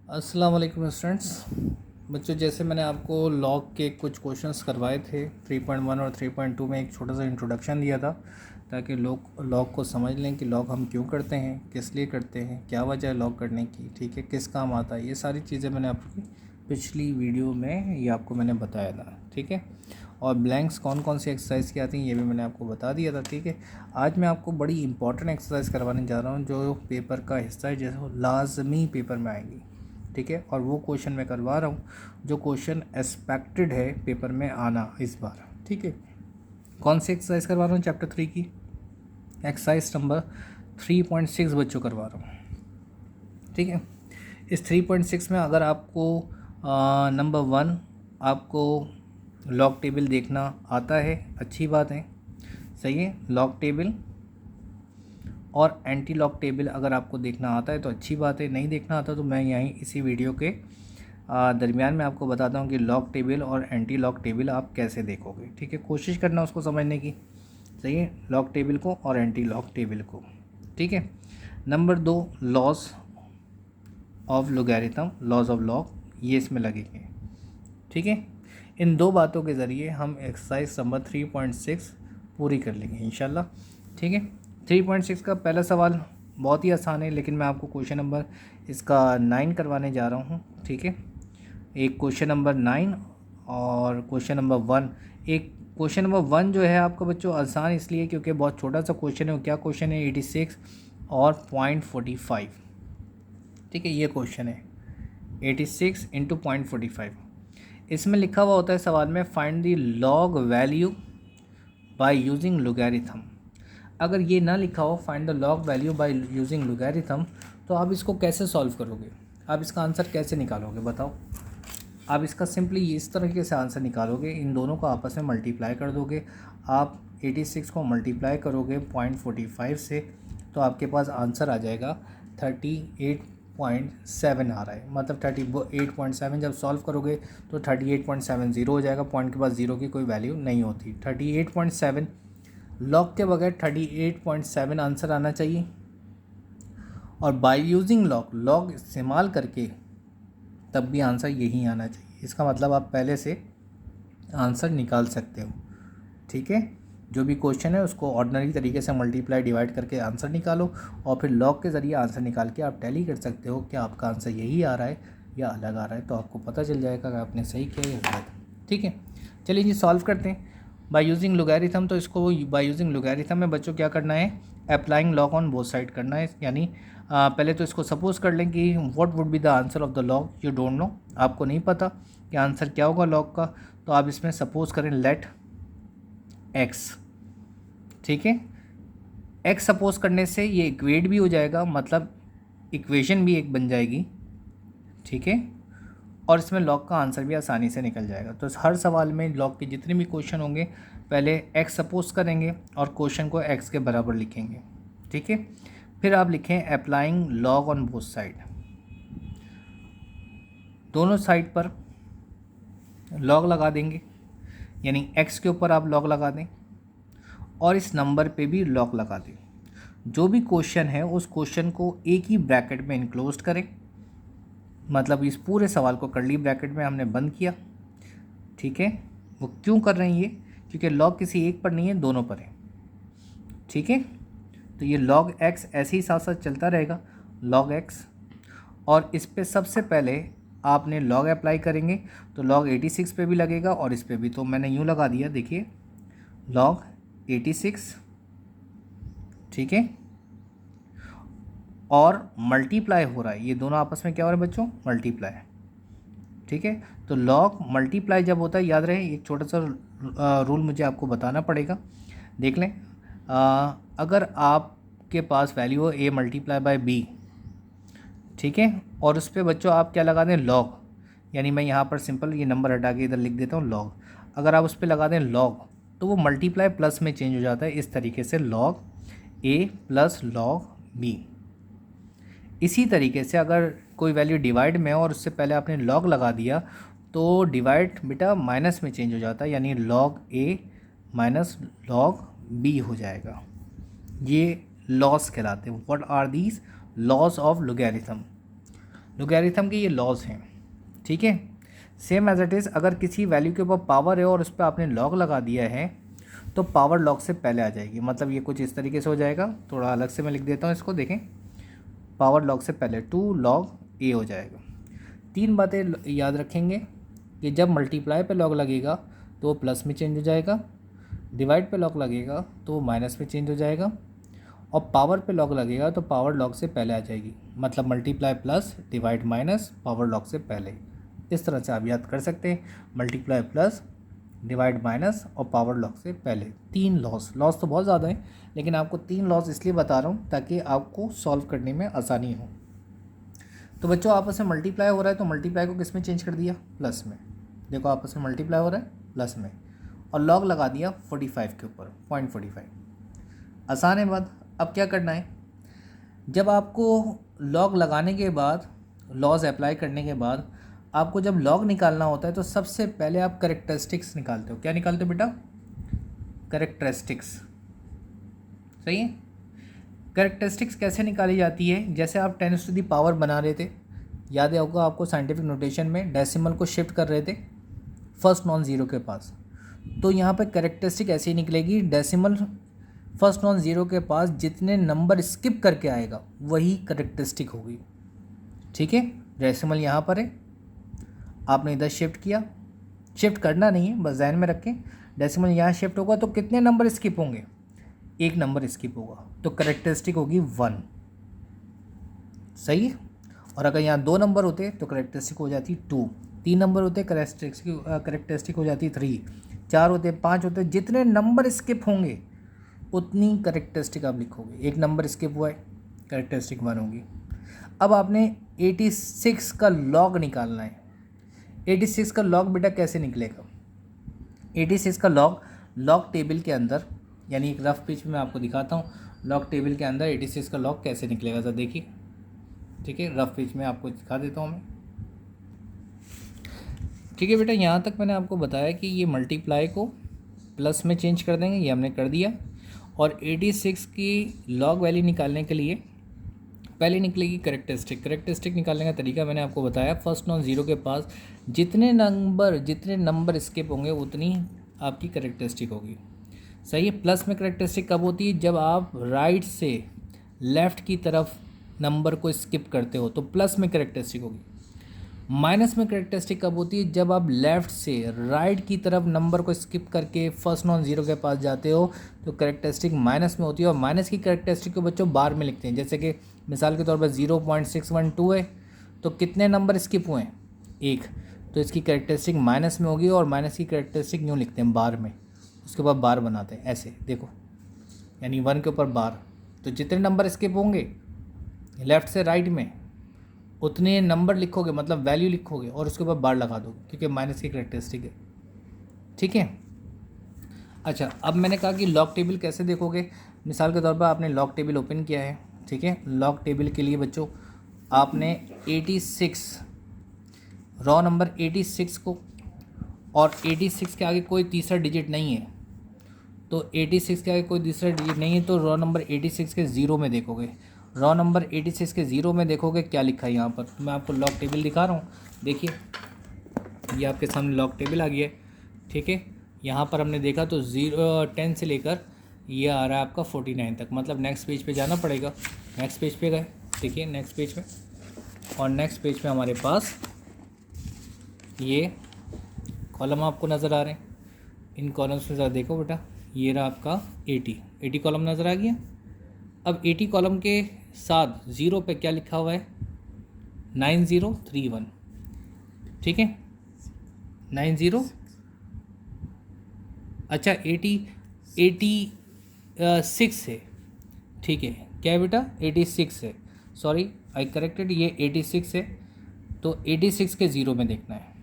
अस्सलाम वालेकुम स्टूडेंट्स। बच्चों, जैसे मैंने आपको लॉग के कुछ क्वेश्चंस करवाए थे 3.1 और 3.2 में एक छोटा सा इंट्रोडक्शन दिया था ताकि लोग लॉग को समझ लें कि लॉग हम क्यों करते हैं, किस लिए करते हैं, क्या वजह है लॉग करने की, ठीक है, किस काम आता है। ये सारी चीज़ें मैंने आपकी पिछली वीडियो में ये आपको मैंने बताया था, ठीक है। और ब्लैंक्स कौन कौन सी एक्सरसाइज की आती हैं ये भी मैंने आपको बता दिया था, ठीक है। आज मैं आपको बड़ी इंपॉर्टेंट एक्सरसाइज करवाने जा रहा हूँ जो पेपर का हिस्सा है, जैसे लाजमी पेपर में आएगी, ठीक है। और वो क्वेश्चन मैं करवा रहा हूँ जो क्वेश्चन एक्सपेक्टेड है पेपर में आना इस बार, ठीक है। कौन सी एक्सरसाइज करवा रहा हूँ? चैप्टर 3 की एक्सरसाइज नंबर 3.6 बच्चों करवा रहा हूँ, ठीक है। इस 3.6 में अगर आपको नंबर 1 आपको लॉग टेबल देखना आता है, अच्छी बात है, सही है। लॉग टेबल और एंटी लॉग टेबल अगर आपको देखना आता है तो अच्छी बात है, नहीं देखना आता तो मैं यहीं इसी वीडियो के दरमियान में आपको बताता हूँ कि लॉग टेबल और एंटी लॉग टेबल आप कैसे देखोगे, ठीक है। कोशिश करना उसको समझने की, सही है, लॉग टेबल को और एंटी लॉग टेबल को, ठीक है। Number 2, laws of logarithm, laws of log, ये इसमें लगेंगे, ठीक है। इन दो बातों के ज़रिए हम एक्सरसाइज नंबर 3.6 पूरी कर लेंगे इंशाल्लाह, ठीक है। 3.6 का पहला सवाल बहुत ही आसान है, लेकिन मैं आपको क्वेश्चन नंबर इसका 9 करवाने जा रहा हूँ, ठीक है। एक क्वेश्चन नंबर 9 और क्वेश्चन नंबर 1। एक क्वेश्चन नंबर 1 जो है आपका बच्चों आसान इसलिए क्योंकि बहुत छोटा सा क्वेश्चन है। क्या क्वेश्चन है? 86 और 0.45, ठीक है। ये क्वेश्चन है 86 इंटू 0.45। इसमें लिखा हुआ होता है सवाल में find the log value by using logarithm. अगर ये ना लिखा हो find the log value by using logarithm तो आप इसको कैसे सॉल्व करोगे? आप इसका आंसर कैसे निकालोगे बताओ? आप इसका सिंपली इस तरीके से आंसर निकालोगे, इन दोनों को आपस में मल्टीप्लाई कर दोगे। आप 86 को मल्टीप्लाई करोगे 0.45 से तो आपके पास आंसर आ जाएगा 38.7 आ रहा है। मतलब 38.7 जब सॉल्व करोगे तो 38.70 हो जाएगा। पॉइंट के बाद ज़ीरो की कोई वैल्यू नहीं होती। 38.7 लॉग के बगैर 38.7 आंसर आना चाहिए। और बाय यूजिंग लॉग इस्तेमाल करके तब भी आंसर यही आना चाहिए। इसका मतलब आप पहले से आंसर निकाल सकते हो, ठीक है। जो भी क्वेश्चन है उसको ऑर्डिनरी तरीके से मल्टीप्लाई डिवाइड करके आंसर निकालो और फिर लॉग के ज़रिए आंसर निकाल के आप टैली कर सकते हो कि आपका आंसर यही आ रहा है या अलग आ रहा है। तो आपको पता चल जाएगा कि आपने सही किया या गलत, ठीक है। चलिए जी सॉल्व करते हैं बाय यूजिंग लोगैरिथम। तो इसको बाय यूजिंग लोगैरिथम में बच्चों क्या करना है? Applying log on both side करना है। यानी पहले तो इसको सपोज कर लें कि what would be the answer of the log. You don't know, आपको नहीं पता कि आंसर क्या होगा लॉग का, तो आप इसमें सपोज करें लेट एक्स, ठीक है। एक्स सपोज करने से ये इक्वेट भी हो जाएगा, मतलब इक्वेशन भी एक बन जाएगी, ठीक है। और इसमें लॉग का आंसर भी आसानी से निकल जाएगा। तो हर सवाल में लॉग के जितने भी क्वेश्चन होंगे पहले एक्स सपोज करेंगे और क्वेश्चन को एक्स के बराबर लिखेंगे, ठीक है। फिर आप लिखें applying log on both side, दोनों साइड पर लॉग लगा देंगे। यानी एक्स के ऊपर आप लॉग लगा दें और इस नंबर पे भी लॉग लगा दें। जो भी क्वेश्चन है उस क्वेश्चन को एक ही ब्रैकेट में इनक्लोज करें। मतलब इस पूरे सवाल को कर्ली ब्रैकेट में हमने बंद किया, ठीक है। वो क्यों कर रहे हैं ये? क्योंकि लॉग किसी एक पर नहीं है, दोनों पर है, ठीक है। तो ये लॉग एक्स ऐसे ही साथ साथ चलता रहेगा, लॉग एक्स। और इस पे सबसे पहले आपने लॉग अप्लाई करेंगे तो लॉग 86 पे भी लगेगा और इस पे भी। तो मैंने यूँ लगा दिया, देखिए लॉग 86, ठीक है। और मल्टीप्लाई हो रहा है, ये दोनों आपस में क्या हो रहा है बच्चों? मल्टीप्लाई, ठीक है। तो लॉग मल्टीप्लाई जब होता है, याद रहे एक छोटा सा रूल मुझे आपको बताना पड़ेगा, देख लें। अगर आपके पास वैल्यू हो a मल्टीप्लाई बाय b, ठीक है, और उस पर बच्चों आप क्या लगा दें? लॉग। यानी मैं यहाँ पर सिंपल ये नंबर हटा के इधर लिख देता हूँ लॉग। अगर आप उस पर लगा दें लॉग तो वो मल्टीप्लाई प्लस में चेंज हो जाता है, इस तरीके से log a plus log b। इसी तरीके से अगर कोई वैल्यू डिवाइड में और उससे पहले आपने लॉग लगा दिया तो डिवाइड बेटा माइनस में चेंज हो जाता है, यानी log a minus log b हो जाएगा। ये लॉस कहलाते हैं। What are these? Laws of logarithm. Logarithm के ये लॉज हैं, ठीक है। सेम एज इट इज़, अगर किसी वैल्यू के ऊपर पावर है और उस पर आपने लॉग लगा दिया है तो पावर लॉग से पहले आ जाएगी। मतलब ये कुछ इस तरीके से हो जाएगा, थोड़ा अलग से मैं लिख देता हूँ इसको, देखें, पावर लॉग से पहले 2 log a हो जाएगा। 3 बातें याद रखेंगे कि जब मल्टीप्लाई पे लॉग लगेगा तो वो प्लस में चेंज हो जाएगा, डिवाइड पे लॉग लगेगा तो वो माइनस में चेंज हो जाएगा, और पावर पे लॉग लगेगा तो पावर लॉग से पहले आ जाएगी। मतलब multiply plus, divide minus, power log से पहले। इस तरह से आप याद कर सकते हैं, मल्टीप्लाई प्लस, डिवाइड माइनस और पावर लॉग से पहले। 3 लॉस तो बहुत ज़्यादा है, लेकिन आपको 3 लॉस इसलिए बता रहा हूँ ताकि आपको सॉल्व करने में आसानी हो। तो बच्चों आपस में मल्टीप्लाई हो रहा है तो मल्टीप्लाई को किस में चेंज कर दिया, प्लस में। देखो आपस में मल्टीप्लाई हो रहा है प्लस में, और लॉग लगा दिया 45 के ऊपर, 0.45। आसान है बात। अब क्या करना है, जब आपको लॉग लगाने के बाद, लॉज अप्लाई करने के बाद आपको जब लॉग निकालना होता है तो सबसे पहले आप कैरेक्टरिस्टिक्स निकालते हो। क्या निकालते हो बेटा, कैरेक्टरिस्टिक्स, सही है। कैरेक्टरिस्टिक्स कैसे निकाली जाती है, जैसे आप 10 टू दी पावर बना रहे थे, याद होगा आपको साइंटिफिक नोटेशन में डेसिमल को शिफ्ट कर रहे थे फर्स्ट नॉन ज़ीरो के पास, तो यहाँ पे कैरेक्टरिस्टिक ऐसे ही निकलेगी, डेसिमल फर्स्ट नॉन ज़ीरो के पास जितने नंबर स्किप करके आएगा वही कैरेक्टरिस्टिक होगी, ठीक है। डेसिमल यहाँ पर है, आपने इधर शिफ्ट किया, शिफ्ट करना नहीं है, बस ध्यान में रखें, डेसिमल यहाँ शिफ्ट होगा तो कितने नंबर स्किप होंगे, 1 नंबर स्किप होगा, तो कैरेक्टरिस्टिक होगी 1, सही है। और अगर यहाँ 2 नंबर होते तो कैरेक्टरिस्टिक हो जाती 2, 3 नंबर होते कैरेक्टरिस्टिक हो जाती 3, 4 होते, 5 होते, जितने नंबर स्किप होंगे उतनी कैरेक्टरिस्टिक आप लिखोगे। 1 नंबर स्किप हुआ है, कैरेक्टरिस्टिक 1 होगी। अब आपने 86 का लॉग निकालना है। 86 का लॉग बेटा कैसे निकलेगा, 86 का लॉग टेबल के अंदर, यानी एक रफ पेज में मैं आपको दिखाता हूँ लॉग टेबल के अंदर 86 का लॉग कैसे निकलेगा, सर देखिए, ठीक है। रफ पेज में आपको दिखा देता हूँ मैं, ठीक है बेटा। यहाँ तक मैंने आपको बताया कि ये मल्टीप्लाई को प्लस में चेंज कर देंगे, ये हमने कर दिया। और 86 की लॉग वैल्यू निकालने के लिए पहले निकलेगी कैरेक्टरिस्टिक निकालने का तरीका मैंने आपको बताया। फर्स्ट नॉन ज़ीरो के पास जितने नंबर स्किप होंगे उतनी आपकी कैरेक्टरिस्टिक होगी, सही है। प्लस में कैरेक्टरिस्टिक कब होती है, जब आप राइट से लेफ़्ट की तरफ नंबर को स्किप करते हो तो प्लस में कैरेक्टरिस्टिक होगी। माइनस में कैरेक्टरिस्टिक कब होती है, जब आप लेफ़्ट से राइट की तरफ नंबर को स्किप करके फर्स्ट नॉन ज़ीरो के पास जाते हो तो कैरेक्टरिस्टिक माइनस में होती है। और माइनस की कैरेक्टरिस्टिक को बच्चों बार में लिखते हैं, जैसे कि मिसाल के तौर पर 0.612 है तो कितने नंबर स्किप हुए हैं, 1, तो इसकी कैरेक्टरिस्टिक माइनस में होगी। और माइनस की कैरेक्टरिस्टिक यूँ लिखते हैं बार में, उसके बाद बार बनाते हैं ऐसे, देखो, यानी 1 के ऊपर बार, तो जितने नंबर स्किप होंगे लेफ़्ट से राइट में उतने नंबर लिखोगे, मतलब वैल्यू लिखोगे और उसके ऊपर बार लगा दोगे, क्योंकि माइनस की कैरेक्टरिस्टिक है, ठीक है। अच्छा, अब मैंने कहा कि लॉग टेबल कैसे देखोगे। मिसाल के तौर पर आपने लॉग टेबल ओपन किया है, ठीक है। लॉग टेबल के लिए बच्चों आपने 86 रॉ नंबर 86 को, और 86 के आगे कोई तीसरा डिजिट नहीं है, तो 86 के आगे कोई तीसरा डिजिट नहीं है तो रॉ नंबर 86 के ज़ीरो में देखोगे। रॉ नंबर 86 के ज़ीरो में देखोगे क्या लिखा है यहाँ पर, मैं आपको लॉग टेबल दिखा रहा हूँ, देखिए ये आपके सामने लॉग टेबल आ गया है, ठीक है। यहाँ पर हमने देखा तो 10 से लेकर ये आ रहा है आपका 49 तक, मतलब नेक्स्ट पेज पे जाना पड़ेगा। नेक्स्ट पेज पे गए, देखिए नेक्स्ट पेज पे, और नेक्स्ट पेज पे हमारे पास ये कॉलम आपको नज़र आ रहे हैं। इन कॉलम्स में ज़रा देखो बेटा, ये रहा आपका 80 कॉलम नज़र आ गया। अब 80 कॉलम के साथ ज़ीरो पे क्या लिखा हुआ है, 9031, ठीक है, 90, अच्छा 86 है, ठीक है, क्या है बेटा 86 है, सॉरी आई करेक्टेड, ये 86 है, तो 86 के ज़ीरो में देखना है,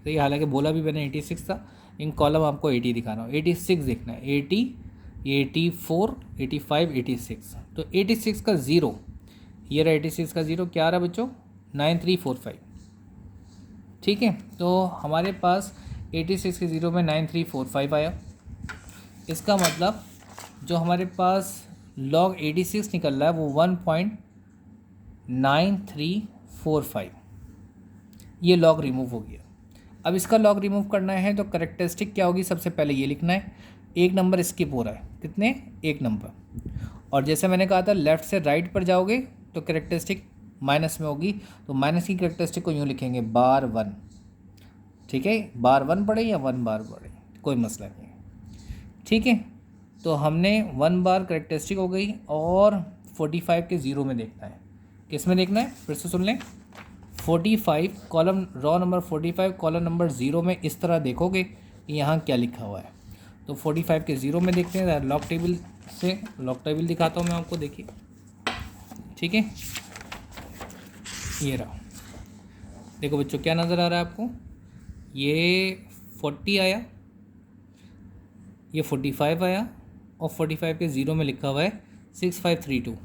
तो ये हालांकि बोला भी मैंने 86 था, इन कॉलम आपको 80 दिखा रहा हूँ, 86 देखना है, 80, 84, 85, 86, तो 86 का ज़ीरो, ये रहा 86 का ज़ीरो, क्या आ रहा है बच्चों 9345, ठीक है। तो हमारे पास 86 के ज़ीरो में 9345 आया। इसका मतलब जो हमारे पास log 86 निकल रहा है वो 1.9345, ये लॉग रिमूव हो गया। अब इसका लॉग रिमूव करना है तो करेक्टरिस्टिक क्या होगी, सबसे पहले ये लिखना है, एक नंबर स्किप हो रहा है, कितने, एक नंबर। और जैसे मैंने कहा था लेफ़्ट से राइट पर जाओगे तो करेक्टरिस्टिक माइनस में होगी, तो माइनस की करेक्टरिस्टिक को यूँ लिखेंगे बार 1, ठीक है, बार 1 पढ़े या 1 बार पढ़े कोई मसला नहीं है, ठीक है। तो हमने 1 बार करेक्टरिस्टिक हो गई, और 45 के ज़ीरो में देखना है, किस में देखना है, फिर से सुन लें, 45 column, raw number 45 column number 0 में इस तरह देखोगे कि यहाँ क्या लिखा हुआ है। तो 45 के ज़ीरो में देखते हैं, लॉग टेबल से लॉग टेबल दिखाता हूँ मैं आपको, देखिए, ठीक है, ये रहा। देखो बच्चों क्या नज़र आ रहा है आपको, ये 40 आया, ये 45 आया, और 45 के ज़ीरो में लिखा हुआ है 6532,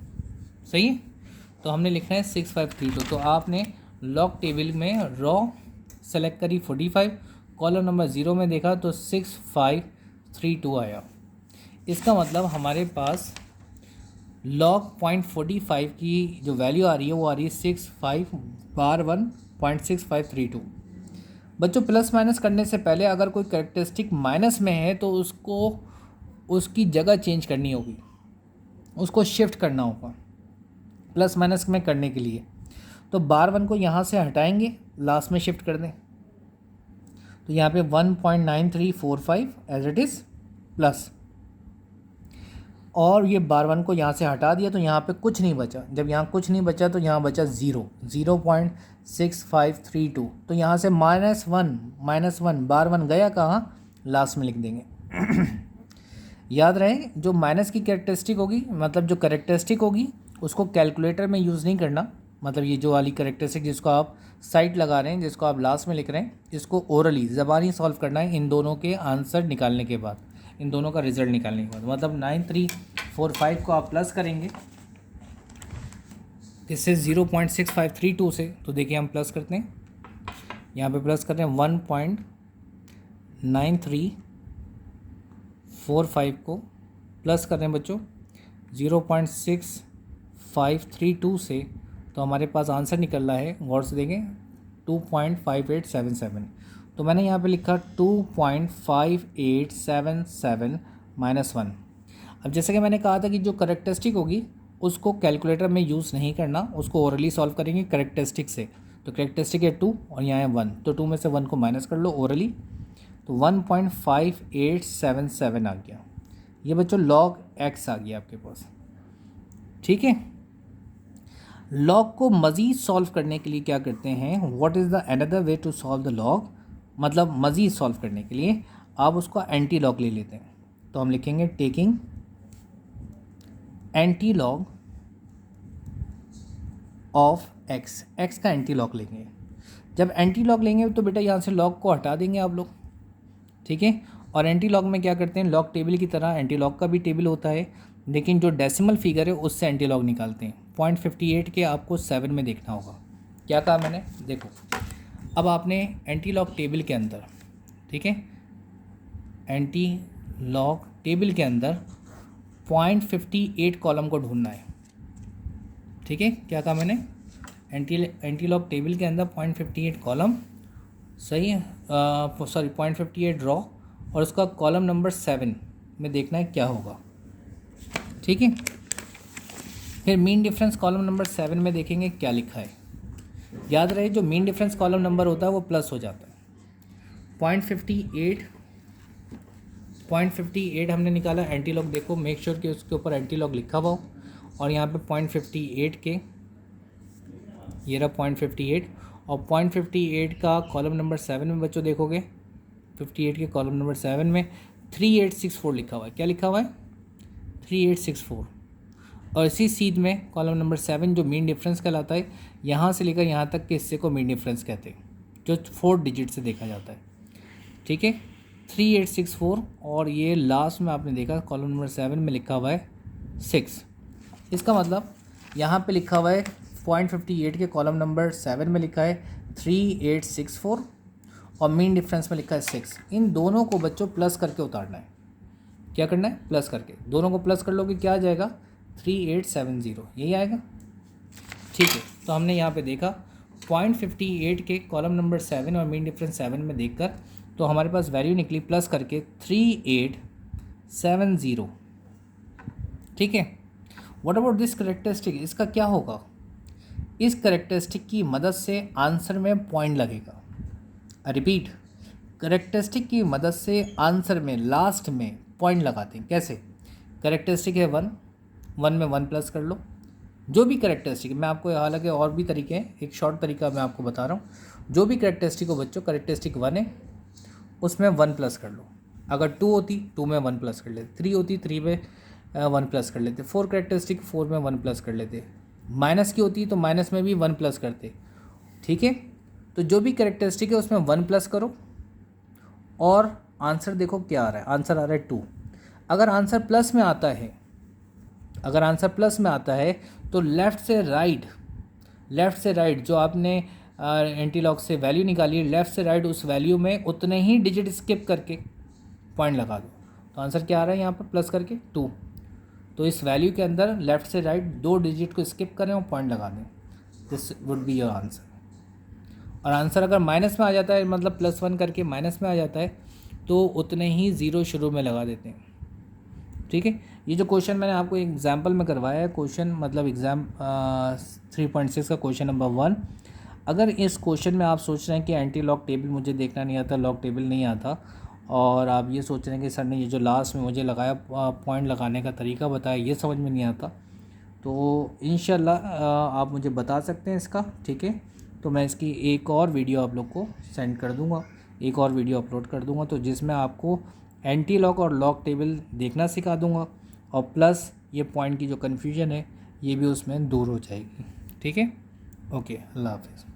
सही है। तो हमने लिखना है 6532। तो आपने लॉग टेबल में रॉ सेलेक्ट करी 45, कॉलम नंबर 0 में देखा तो 6532 आया। इसका मतलब हमारे पास लॉग 0.45 की जो वैल्यू आ रही है वो आ रही है 65 बार 1.6532। बच्चों प्लस माइनस करने से पहले अगर कोई कैरेक्टरिस्टिक माइनस में है तो उसको उसकी जगह चेंज करनी होगी, उसको शिफ्ट करना होगा प्लस माइनस में करने के लिए। तो बार 1 को यहाँ से हटाएंगे, लास्ट में शिफ्ट कर दें, तो यहाँ पे 1.9345 एज इट इज़ प्लस, और ये बार 1 को यहाँ से हटा दिया तो यहाँ पे कुछ नहीं बचा। जब यहाँ कुछ नहीं बचा तो यहाँ बचा 0.6532। तो यहाँ से -1 बार 1 गया कहाँ, लास्ट में लिख देंगे। याद रहे जो माइनस की कैरेक्टरिस्टिक होगी, मतलब जो कैरेक्टरिस्टिक होगी उसको कैलकुलेटर में यूज़ नहीं करना, मतलब ये जो वाली कैरेक्टरिस्टिक जिसको आप साइड लगा रहे हैं, जिसको आप लास्ट में लिख रहे हैं, इसको ओरली ज़बानी सॉल्व करना है इन दोनों के आंसर निकालने के बाद, इन दोनों का रिजल्ट निकालने के बाद। मतलब 9345 को आप प्लस करेंगे इससे 0.6532 से, तो देखिए हम प्लस करते हैं, यहाँ पे प्लस करते हैं 1.9345 को प्लस कर रहे हैं बच्चों 0.6532 से, तो हमारे पास आंसर निकल रहा है, गौर से देखें 2.5877। तो मैंने यहाँ पे लिखा 2.5877 -1। अब जैसे कि मैंने कहा था कि जो करेक्टरिस्टिक होगी उसको कैलकुलेटर में यूज़ नहीं करना, उसको ओरली सॉल्व करेंगे करेक्टरिस्टिक से। तो करेक्टरिस्टिक है 2 और यहाँ है 1, तो 2 में से 1 को माइनस कर लो ओरली, तो 1.5877 आ गया। ये बच्चों लॉग एक्स आ गया आपके पास, ठीक है। लॉग को मज़ीद सॉल्व करने के लिए क्या करते हैं, what is the another way to solve the log, मतलब मज़ीद सॉल्व करने के लिए आप उसको एंटी लॉग ले लेते हैं। तो हम लिखेंगे taking anti log of x, x का एंटी लॉग लेंगे। जब एंटी लॉग लेंगे तो बेटा यहाँ से लॉग को हटा देंगे आप लोग, ठीक है। और एंटी लॉग में क्या करते हैं, लॉग टेबल की तरह एंटी लॉग का भी टेबल होता है, लेकिन जो डेसिमल फिगर है उससे एंटी लॉग निकालते हैं। 0.58 के आपको 7 में देखना होगा। क्या कहा मैंने, देखो अब आपने एंटी लॉग टेबल के अंदर, ठीक है, एंटी लॉग टेबल के अंदर 0.58 कॉलम को ढूंढना है, ठीक है। क्या कहा मैंने, एंटी लॉग टेबल के अंदर 0.58 कॉलम, सही है, सॉरी 0.58 रॉ, और उसका कॉलम नंबर 7 में देखना है क्या होगा, ठीक है। फिर मीन डिफरेंस कॉलम नंबर 7 में देखेंगे क्या लिखा है। याद रहे जो मीन डिफरेंस कॉलम नंबर होता है वो प्लस हो जाता है। 0.58 हमने निकाला एंटी लॉग, देखो मेक श्योर कि उसके ऊपर एंटी लॉग लिखा हुआ हो, और यहाँ पे 0.58 के, ये रहा 0.58, और 0.58 का कॉलम नंबर 7 में बच्चों देखोगे 58 के कॉलम नंबर 7 में 3864 लिखा हुआ है। क्या लिखा हुआ है, 3864। और इसी सीध में कॉलम नंबर 7 जो मीन डिफरेंस कहलाता है, यहाँ से लेकर यहाँ तक के हिस्से को मीन डिफरेंस कहते हैं, जो 4 डिजिट से देखा जाता है, ठीक है। 3864, और ये लास्ट में आपने देखा कॉलम नंबर 7 में लिखा हुआ है 6। इसका मतलब यहाँ पे लिखा हुआ है 0.58 के कॉलम नंबर 7 में लिखा है 3864, और मीन डिफरेंस में लिखा है 6। इन दोनों को बच्चों प्लस करके उतारना है। क्या करना है, प्लस करके, दोनों को प्लस कर लोगे क्या आ जाएगा, 3870, यही आएगा, ठीक है। तो हमने यहाँ पे देखा 0.58 के कॉलम नंबर 7 और मीन डिफरेंस 7 में देखकर तो हमारे पास वैल्यू निकली प्लस करके 3870। ठीक है, व्हाट अबाउट दिस करेक्टरिस्टिक, इसका क्या होगा? इस करेक्टरिस्टिक की मदद से आंसर में पॉइंट लगेगा। रिपीट, करेक्टरिस्टिक की मदद से आंसर में लास्ट में पॉइंट लगाते हैं। कैसे? करेक्टरिस्टिक है 1 में 1 प्लस कर लो। जो भी करेक्टरिस्टिक, मैं आपको हालांकि और भी तरीके हैं, एक शॉर्ट तरीका मैं आपको बता रहा हूँ। जो भी करेक्टरिस्टिक हो बच्चों, करेक्टरिस्टिक 1 है उसमें 1 प्लस कर लो। अगर 2 होती 2 में 1 प्लस कर लेते, 3 होती 3 में 1 प्लस कर लेते, 4 करेक्टरिस्टिक 4 में 1 प्लस कर लेते, माइनस की होती तो माइनस में भी 1 प्लस करते। ठीक है, तो जो भी करेक्टरिस्टिक है उसमें 1 प्लस करो और आंसर देखो क्या आ रहा है। आंसर आ रहा है 2। अगर आंसर प्लस में आता है, अगर आंसर प्लस में आता है तो लेफ़्ट से राइट जो आपने एंटीलॉग से वैल्यू निकाली है, लेफ़्ट से राइट उस वैल्यू में उतने ही डिजिट स्किप करके पॉइंट लगा दो। तो आंसर क्या आ रहा है यहाँ पर? प्लस करके 2। तो इस वैल्यू के अंदर लेफ़्ट से राइट 2 डिजिट को स्किप करें और पॉइंट लगा दें। This would be your answer. और आंसर अगर माइनस में आ जाता है, मतलब +1 करके माइनस में आ जाता है, तो उतने ही ज़ीरो शुरू में लगा देते हैं। ठीक है, ये जो क्वेश्चन मैंने आपको एग्जाम्पल में करवाया है, क्वेश्चन मतलब एग्ज़ाम 3.6 का क्वेश्चन नंबर 1। अगर इस क्वेश्चन में आप सोच रहे हैं कि एंटी लॉग टेबल मुझे देखना नहीं आता, लॉग टेबल नहीं आता, और आप ये सोच रहे हैं कि सर ने ये जो लास्ट में मुझे लगाया पॉइंट लगाने का तरीका बताया ये समझ में नहीं आता, तो इंशाल्लाह आप मुझे बता सकते हैं इसका। ठीक है, तो मैं इसकी एक और वीडियो आप लोग को सेंड कर दूंगा, एक और वीडियो अपलोड कर दूंगा, तो जिसमें आपको एंटी लॉग और लॉग टेबल देखना सिखा दूंगा, और प्लस ये पॉइंट की जो कन्फ्यूजन है ये भी उसमें दूर हो जाएगी। ठीक है, ओके, अल्लाह हाफिज़।